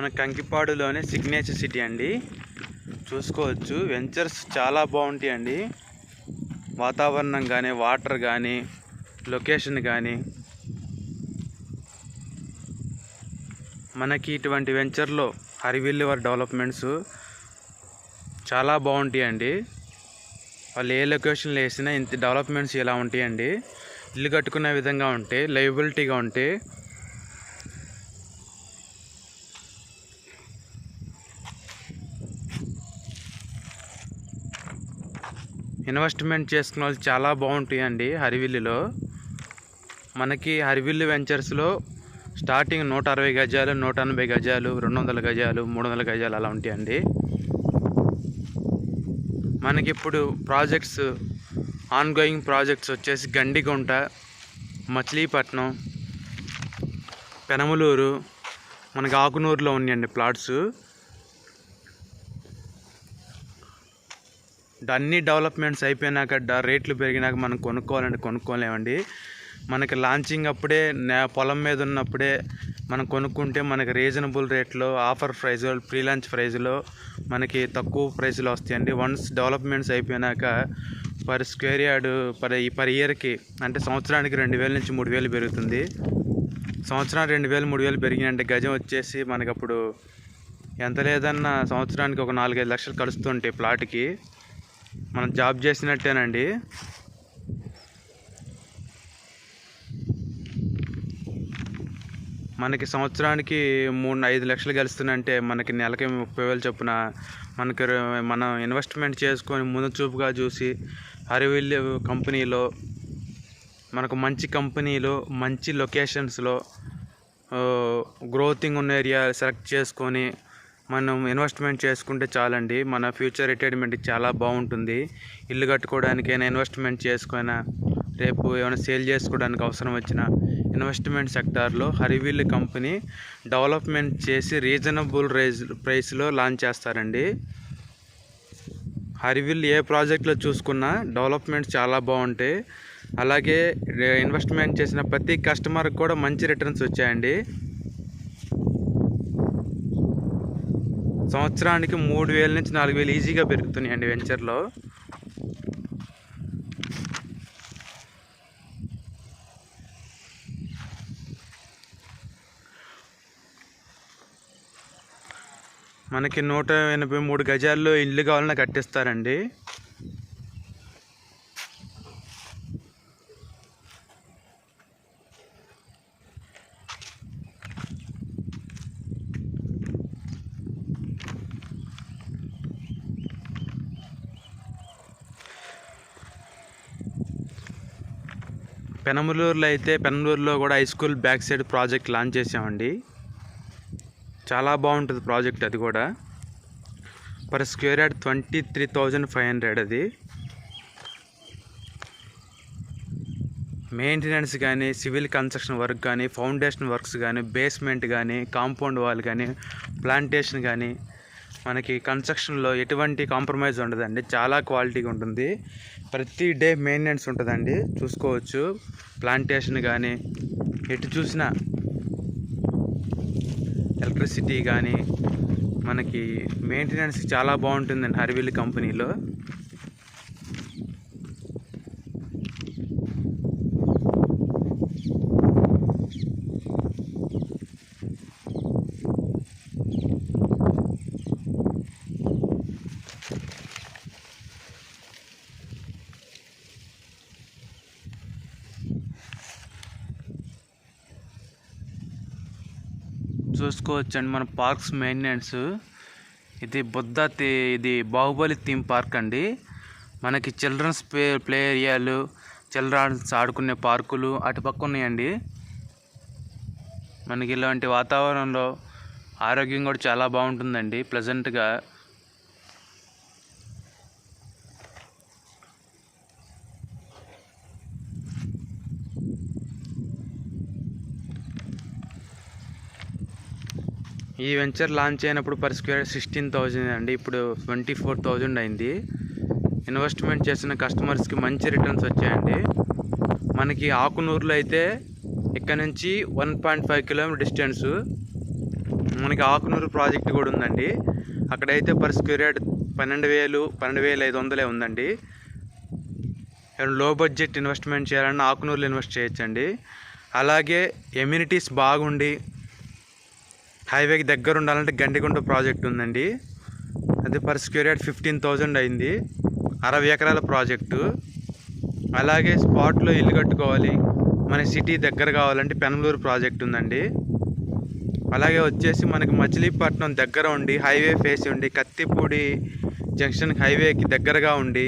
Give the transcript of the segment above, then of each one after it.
మన కంకిపాడులోనే signature city అండి. చూసుకోవచ్చు, వెంచర్స్ చాలా బాగుంటాయండి. వాతావరణం కానీ, వాటర్ కానీ, లొకేషన్ కానీ మనకి ఇటువంటి వెంచర్లో హరివిల్లు వారి డెవలప్మెంట్స్ చాలా బాగుంటాయండి. వాళ్ళు ఏ లొకేషన్లో వేసినా ఇంత డెవలప్మెంట్స్ ఇలా ఉంటాయండి. ఇల్లు కట్టుకునే విధంగా ఉంటే, లైబిలిటీగా ఉంటే ఇన్వెస్ట్మెంట్ చేసుకునే వాళ్ళు చాలా బాగుంటాయండి. హరివిల్లులో మనకి హరివిల్లు వెంచర్స్లో స్టార్టింగ్ 160 గజాలు, 180 గజాలు, 200 గజాలు, 300 గజాలు అలా ఉంటాయండి. మనకి ఇప్పుడు ప్రాజెక్ట్స్, ఆన్గోయింగ్ ప్రాజెక్ట్స్ వచ్చేసి గండిగుంట, మచిలీపట్నం, పెనమలూరు, మనకి ఆకునూరులో ఉన్నాయండి ప్లాట్స్. అన్ని డెవలప్మెంట్స్ అయిపోయినాక, రేట్లు పెరిగినాక మనం కొనుక్కోవాలంటే కొనుక్కోలేమండి. మనకి లాంచింగ్ అప్పుడే పొలం మీద ఉన్నప్పుడే మనం కొనుక్కుంటే మనకి రీజనబుల్ రేట్లో, ఆఫర్ ప్రైస్లో, ప్రీ లాంచ్ ప్రైస్లో మనకి తక్కువ ప్రైస్లో వస్తాయండి. వన్స్ డెవలప్మెంట్స్ అయిపోయినాక పర్ స్క్వేర్ యార్డ్ పర్ ఇయర్కి, అంటే సంవత్సరానికి 2000 నుంచి 3000 పెరుగుతుంది. సంవత్సరానికి 2000, 3000 పెరిగినంటే గజం వచ్చేసి మనకి అప్పుడు ఎంత లేదన్నా సంవత్సరానికి ఒక 4-5 లక్షలు కలుస్తుంటాయి ప్లాట్కి. మనం జాబ్ చేసినట్టేనండి. మనకి సంవత్సరానికి 3-5 లక్షలు గెలుస్తుందంటే మనకి నెలకి 30,000 చొప్పున మనకి మనం ఇన్వెస్ట్మెంట్ చేసుకొని ముందు చూపుగా చూసి హరివిల్లు కంపెనీలో, మనకు మంచి కంపెనీలో, మంచి లొకేషన్స్లో, గ్రోతింగ్ ఉన్న ఏరియా సెలెక్ట్ చేసుకొని మనం ఇన్వెస్ట్మెంట్ చేసుకుంటే చాలండి. మన ఫ్యూచర్ రిటైర్మెంట్కి చాలా బాగుంటుంది. ఇల్లు కట్టుకోవడానికైనా, ఇన్వెస్ట్మెంట్ చేసుకున్నా, రేపు ఏమైనా సేల్ చేసుకోవడానికి అవసరం వచ్చిన ఇన్వెస్ట్మెంట్ సెక్టార్లో హరివిల్లు కంపెనీ డెవలప్మెంట్ చేసి రీజనబుల్ ప్రైస్లో లాంచ్ చేస్తారండి. హరివిల్లు ఏ ప్రాజెక్ట్లో చూసుకున్నా డెవలప్మెంట్ చాలా బాగుంటాయి. అలాగే ఇన్వెస్ట్మెంట్ చేసిన ప్రతి కస్టమర్కి కూడా మంచి రిటర్న్స్ వచ్చాయండి. సంవత్సరానికి 3000 నుంచి 4000 ఈజీగా పెరుగుతున్నాయండి వెంచర్లో. మనకి 183 గజాల్లో ఇల్లు కావాలన్నా కట్టిస్తారండి. పెనమలూరులో కూడా high school back side project launch చేసామండి. చాలా బాగుంటుంది ప్రాజెక్ట్. అది కూడా పర్ స్క్వేర్ యార్డ్ 23,500 అది. మెయింటెనెన్స్ కానీ, సివిల్ కన్స్ట్రక్షన్ వర్క్ కానీ, ఫౌండేషన్ వర్క్స్ కానీ, బేస్మెంట్ కానీ, కాంపౌండ్ వాల్ కానీ, ప్లాంటేషన్ కానీ, మనకి కన్స్ట్రక్షన్లో ఎటువంటి కాంప్రమైజ్ ఉండదండి. చాలా క్వాలిటీగా ఉంటుంది. ప్రతి డే మెయింటెనెన్స్ ఉంటుందండి. చూసుకోవచ్చు, ప్లాంటేషన్ కానీ, ఎటు చూసినా ఎలక్ట్రిసిటీ కానీ, మనకి మెయింటెనెన్స్ చాలా బాగుంటుందండి హరివిల్లు కంపెనీలో. చూసుకోవచ్చండి మన పార్క్స్ మెయింటెనెన్స్. ఇది బాహుబలి థీమ్ పార్క్ అండి. మనకి చిల్డ్రన్స్ ప్లే ఏరియాలు, చిల్డ్రన్స్ ఆడుకునే పార్కులు అటుపక్క ఉన్నాయండి. మనకి ఇలాంటి వాతావరణంలో ఆరోగ్యం కూడా చాలా బాగుంటుందండి, ప్లెజెంట్గా. ఈ వెంచర్ లాంచ్ అయినప్పుడు పర్ స్క్వేర్ 16,000 అండి. ఇప్పుడు 24,000 అయింది. ఇన్వెస్ట్మెంట్ చేసిన కస్టమర్స్కి మంచి రిటర్న్స్ వచ్చాయండి. మనకి ఆకునూరులో అయితే ఇక్కడ నుంచి 1.5 కిలోమీటర్ డిస్టెన్స్ మనకి ఆకునూరు ప్రాజెక్ట్ కూడా ఉందండి. అక్కడైతే పర్ స్క్వేర్ యార్డ్ 12,500 ఉందండి. లో బడ్జెట్ ఇన్వెస్ట్మెంట్ చేయాలన్నా ఆకునూరులో ఇన్వెస్ట్ చేయొచ్చండి. అలాగే ఎమ్యూనిటీస్ బాగుండి హైవేకి దగ్గర ఉండాలంటే గండిగుంట ప్రాజెక్ట్ ఉందండి. అది పర్ స్క్వేర్ యార్డ్ 15,000 అయింది. 60 ఎకరాల ప్రాజెక్టు. అలాగే స్పాట్లో ఇల్లు కట్టుకోవాలి, మన సిటీ దగ్గర కావాలంటే పెనమలూరు ప్రాజెక్ట్ ఉందండి. అలాగే వచ్చేసి మనకి మచిలీపట్నం దగ్గర ఉండి హైవే ఫేస్ ఉండి కత్తిపూడి జంక్షన్ హైవేకి దగ్గరగా ఉండి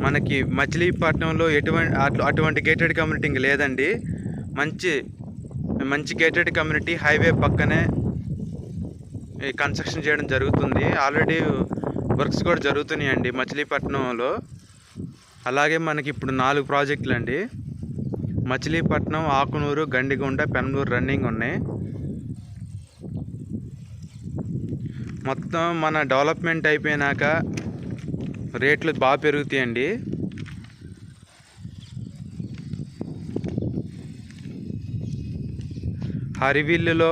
మనకి మచిలీపట్నంలో అటువంటి గేటెడ్ కమ్యూనిటీ ఇంక లేదండి. మంచి గేటెడ్ కమ్యూనిటీ హైవే పక్కనే కన్స్ట్రక్షన్ చేయడం జరుగుతుంది. ఆల్రెడీ వర్క్స్ కూడా జరుగుతున్నాయండి మచిలీపట్నంలో. అలాగే మనకి ఇప్పుడు 4 ప్రాజెక్టులు అండి. మచిలీపట్నం, ఆకునూరు, గండిగుంట, పెనమలూరు రన్నింగ్ ఉన్నాయి. మొత్తం మన డెవలప్మెంట్ అయిపోయినాక రేట్లు బాగా పెరుగుతాయండి. హరివిల్లులో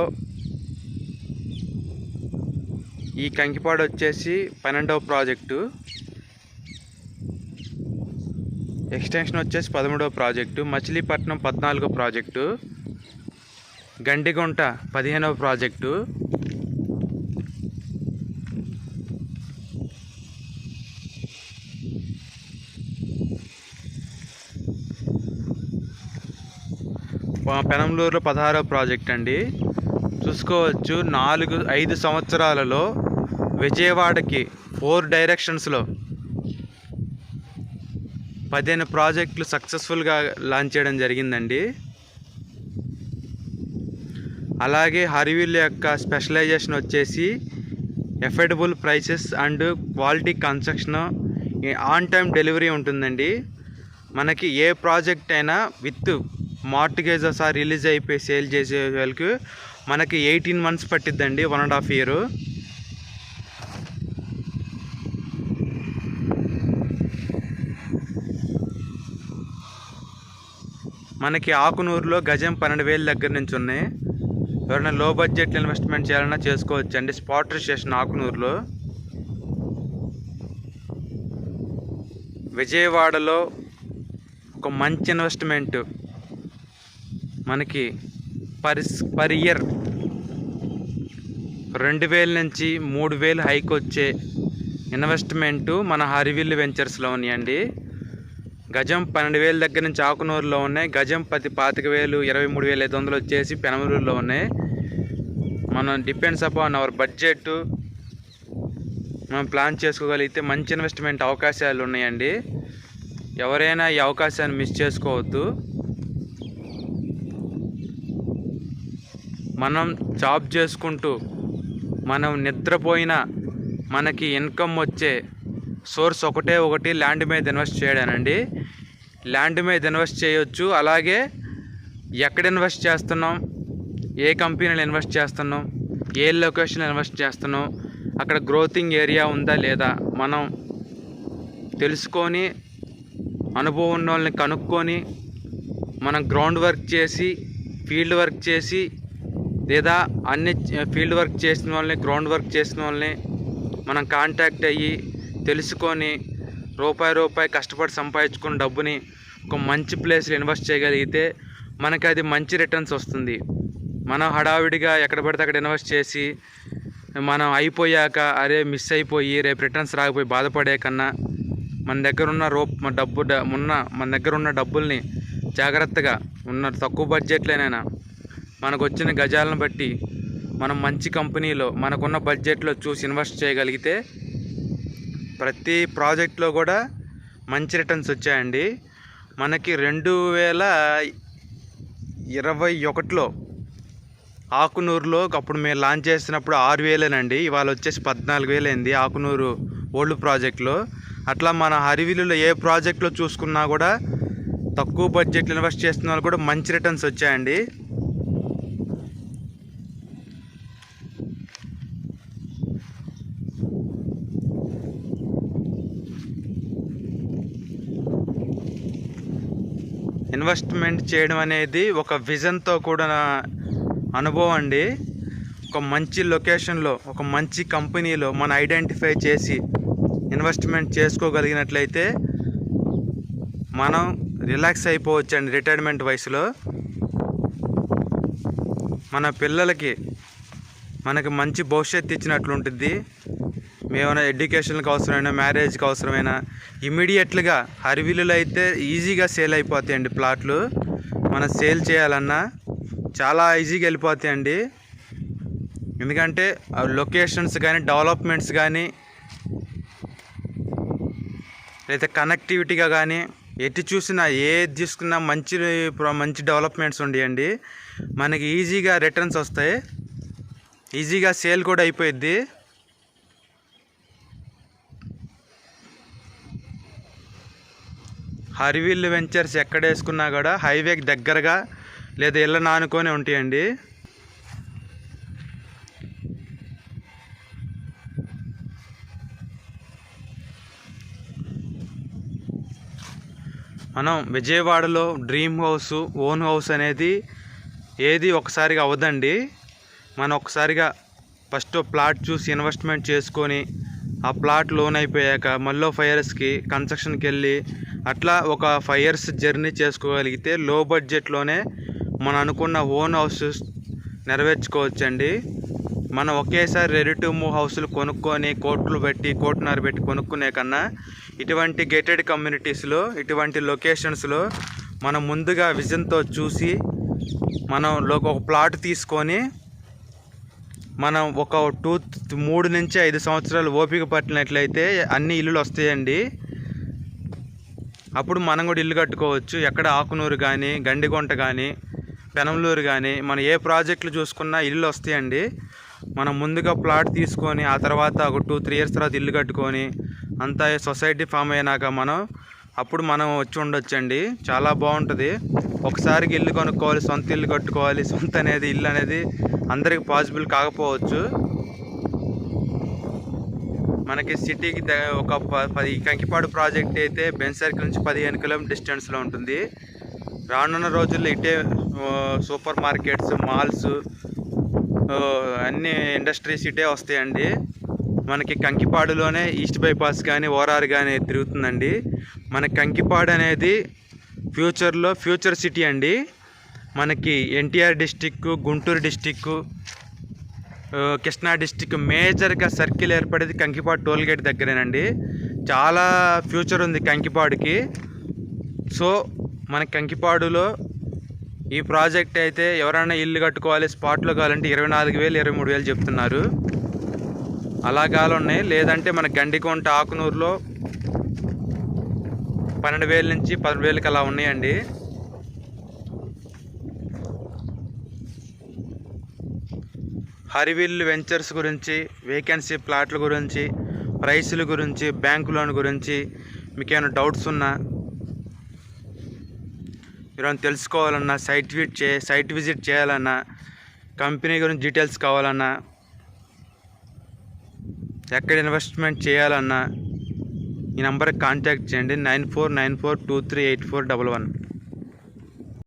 ఈ కంకిపాడు వచ్చేసి 12వ ప్రాజెక్టు, ఎక్స్టెన్షన్ వచ్చేసి 13వ ప్రాజెక్టు, మచిలీపట్నం 14వ ప్రాజెక్టు, గండిగుంట 15వ ప్రాజెక్టు, పెనమలూరులో 16వ ప్రాజెక్ట్ అండి. చూసుకోవచ్చు 4-5 సంవత్సరాలలో విజయవాడకి 4 డైరెక్షన్స్లో 15 ప్రాజెక్టులు సక్సెస్ఫుల్గా లాంచ్ చేయడం జరిగిందండి. అలాగే హరివిల్ యొక్క స్పెషలైజేషన్ వచ్చేసి affordable prices and quality construction, on time delivery ఉంటుందండి. మనకి ఏ ప్రాజెక్ట్ అయినా విత్ మార్టిగేజ్ ఒకసారి రిలీజ్ అయిపోయి సేల్ చేసే వాళ్ళకి మనకి 18 months పట్టిద్దండి, 1.5 year. మనకి ఆకునూరులో గజం 12,000 దగ్గర నుంచి ఉన్నాయి. ఎవరైనా లో బడ్జెట్ ఇన్వెస్ట్మెంట్ చేయాలన్నా చేసుకోవచ్చు అండి. స్పాట్ రిజిస్ట్రేషన్ ఆకునూరులో. విజయవాడలో ఒక మంచి ఇన్వెస్ట్మెంట్ మనకి పర్ ఇయర్ 2,000 నుంచి 3,000 హైక్ వచ్చే ఇన్వెస్ట్మెంటు మన హరివిల్లు వెంచర్స్లో ఉన్నాయండి. గజం 12,000 దగ్గర నుంచి ఆకునూరులో ఉన్నాయి. గజం 25,000, 23,500 వచ్చేసి పెనమలూరులో ఉన్నాయి. మనం డిపెండ్స్ అపాన్ అవర్ బడ్జెట్ మనం ప్లాన్ చేసుకోగలిగితే మంచి ఇన్వెస్ట్మెంట్ అవకాశాలు ఉన్నాయండి. ఎవరైనా ఈ అవకాశాన్ని మిస్ చేసుకోవద్దు. మనం జాబ్ చేసుకుంటూ మనం నిద్రపోయినా మనకి ఇన్కమ్ వచ్చే సోర్స్ ఒకటి ల్యాండ్ మీద ఇన్వెస్ట్ చేయడానండి. ల్యాండ్ మీద ఇన్వెస్ట్ చేయొచ్చు. అలాగే ఎక్కడ ఇన్వెస్ట్ చేస్తున్నాం, ఏ కంపెనీలో ఇన్వెస్ట్ చేస్తున్నాం, ఏ లొకేషన్లో ఇన్వెస్ట్ చేస్తున్నాం, అక్కడ గ్రోతింగ్ ఏరియా ఉందా లేదా మనం తెలుసుకొని అనుభవం ఉన్న వాళ్ళని కనుక్కొని మనం గ్రౌండ్ వర్క్ చేసి ఫీల్డ్ వర్క్ చేసి లేదా అన్ని ఫీల్డ్ వర్క్ చేసిన వాళ్ళని గ్రౌండ్ వర్క్ చేసిన వాళ్ళని మనం కాంటాక్ట్ అయ్యి తెలుసుకొని రూపాయి కష్టపడి సంపాదించుకున్న డబ్బుని ఒక మంచి ప్లేస్లో ఇన్వెస్ట్ చేయగలిగితే మనకి అది మంచి రిటర్న్స్ వస్తుంది. మనం హడావిడిగా ఎక్కడ పడితే అక్కడ ఇన్వెస్ట్ చేసి మనం అయిపోయాక అరే మిస్ అయిపోయి రేపు రిటర్న్స్ రాకపోయి బాధపడే కన్నా మన దగ్గర ఉన్న డబ్బుల్ని జాగ్రత్తగా ఉన్న తక్కువ బడ్జెట్లోనైనా మనకు వచ్చిన గజాలను బట్టి మనం మంచి కంపెనీలో మనకున్న బడ్జెట్లో చూసి ఇన్వెస్ట్ చేయగలిగితే ప్రతి ప్రాజెక్ట్లో కూడా మంచి రిటర్న్స్ వచ్చాయండి. మనకి 2021లో ఆకునూరులో అప్పుడు మేము లాంచ్ చేసినప్పుడు 6,000 ఇవాళ వచ్చేసి 14,000 అయింది ఆకునూరు ఓల్డ్ ప్రాజెక్ట్లో. అట్లా మన హరివిల్లులో ఏ ప్రాజెక్ట్లో చూసుకున్నా కూడా తక్కువ బడ్జెట్లో ఇన్వెస్ట్ చేస్తున్న వాళ్ళు కూడా మంచి రిటర్న్స్ వచ్చాయండి. ఇన్వెస్ట్మెంట్ చేయడం అనేది ఒక విజన్తో కూడిన అనుభవం అండి. ఒక మంచి లొకేషన్లో ఒక మంచి కంపెనీలో మనం ఐడెంటిఫై చేసి ఇన్వెస్ట్మెంట్ చేసుకోగలిగినట్లయితే మనం రిలాక్స్ అయిపోవచ్చు అండి. రిటైర్మెంట్ వయసులో మన పిల్లలకి మనకి మంచి భవిష్యత్తు ఇచ్చినట్లు ఉంటుంది. మేమైనా ఎడ్యుకేషన్కి అవసరమైన, మ్యారేజ్కి అవసరమైన ఇమీడియట్లుగా హరివిల్లులో అయితే ఈజీగా సేల్ అయిపోతాయండి. ప్లాట్లు మనం సేల్ చేయాలన్నా చాలా ఈజీగా వెళ్ళిపోతాయండి. ఎందుకంటే లొకేషన్స్ కానీ, డెవలప్మెంట్స్ కానీ, లేదా కనెక్టివిటీగా కానీ ఎటు చూసినా ఏది తీసుకున్నా మంచి డెవలప్మెంట్స్ ఉండేయండి. మనకి ఈజీగా రిటర్న్స్ వస్తాయి, ఈజీగా సేల్ కూడా అయిపోయిద్ది. హరివిల్లు వెంచర్స్ ఎక్కడ వేసుకున్నా కూడా హైవేకి దగ్గరగా లేదా ఇళ్ళ నానుకొని ఉంటాయండి. మనం విజయవాడలో డ్రీమ్ హౌస్, ఓన్ హౌస్ అనేది ఏది ఒకసారిగా అవ్వదండి. మనం ఒకసారిగా ఫస్ట్ ప్లాట్ చూసి ఇన్వెస్ట్మెంట్ చేసుకొని ఆ ప్లాట్ లోన్ అయిపోయాక మళ్ళీ 5 ఇయర్స్కి కన్స్ట్రక్షన్కి వెళ్ళి అట్లా ఒక 5 ఇయర్స్ జర్నీ చేసుకోగలిగితే లో బడ్జెట్లోనే మనం అనుకున్న ఓన్ హౌస్ నెరవేర్చుకోవచ్చండి. మనం ఒకేసారి రెడీ టు మూవ్ హౌస్లు కొనుక్కొని కోటిన్నర పెట్టి కొనుక్కునే కన్నా ఇటువంటి గేటెడ్ కమ్యూనిటీస్లో, ఇటువంటి లొకేషన్స్లో మనం ముందుగా విజన్తో చూసి మనం ఒక ప్లాట్ తీసుకొని మనం ఒక 3 నుంచి 5 సంవత్సరాలు ఓపిక పట్టినట్లయితే అన్ని ఇల్లులు వస్తాయండి. అప్పుడు మనం కూడా ఇల్లు కట్టుకోవచ్చు. ఎక్కడ ఆకునూరు కానీ, గండిగుంట కానీ, పెనంలూరు కానీ మనం ఏ ప్రాజెక్టులు చూసుకున్నా ఇల్లు వస్తాయండి. మనం ముందుగా ప్లాట్ తీసుకొని ఆ తర్వాత ఒక 2-3 ఇయర్స్ తర్వాత ఇల్లు కట్టుకొని అంతా సొసైటీ ఫామ్ అయినాక అప్పుడు మనం వచ్చి ఉండొచ్చండి. చాలా బాగుంటుంది. ఒకసారికి ఇల్లు కొనుక్కోవాలి, సొంత ఇల్లు కట్టుకోవాలి. ఇల్లు అనేది అందరికి పాసిబుల్ కాకపోవచ్చు. మనకి సిటీకి ఒక 10 కంకిపాడు ప్రాజెక్ట్ అయితే బెంచ్ సర్కిల్ నుంచి 15 కిలోమీటర్ డిస్టెన్స్లో ఉంటుంది. రానున్న రోజుల్లో ఇటే సూపర్ మార్కెట్స్, మాల్స్, అన్ని ఇండస్ట్రీస్ ఇటే వస్తాయండి. మనకి కంకిపాడులోనే ఈస్ట్ బైపాస్ కానీ, ఓరార్ కానీ తిరుగుతుందండి. మన కంకిపాడు అనేది ఫ్యూచర్లో ఫ్యూచర్ సిటీ అండి. మనకి NTR district, Guntur district, Krishna district మేజర్గా సర్కిల్ ఏర్పడేది కంకిపాడు టోల్గేట్ దగ్గరేనండి. చాలా ఫ్యూచర్ ఉంది కంకిపాడుకి. సో మన కంకిపాడులో ఈ ప్రాజెక్ట్ అయితే ఎవరైనా ఇల్లు కట్టుకోవాలి స్పాట్లో కావాలంటే 24,000, 23,000 చెప్తున్నారు. అలా ఉన్నాయి. లేదంటే మన గండికోంట, ఆకునూరులో 12,000 నుంచి 10,000కి అలా ఉన్నాయండి. హరివిల్లు వెంచర్స్ గురించి, వేకెన్సీ ప్లాట్ల గురించి, ప్రైసుల గురించి, బ్యాంకు లోన్ గురించి మీకు ఏమైనా డౌట్స్ ఉన్నా, మీరు తెలుసుకోవాలన్నా, సైట్ విజిట్ చేయాలన్నా, కంపెనీ గురించి డీటెయిల్స్ కావాలన్నా, ఎక్కడ ఇన్వెస్ట్మెంట్ చేయాలన్నా ఈ నెంబర్కి కాంటాక్ట్ చేయండి. 9494238411.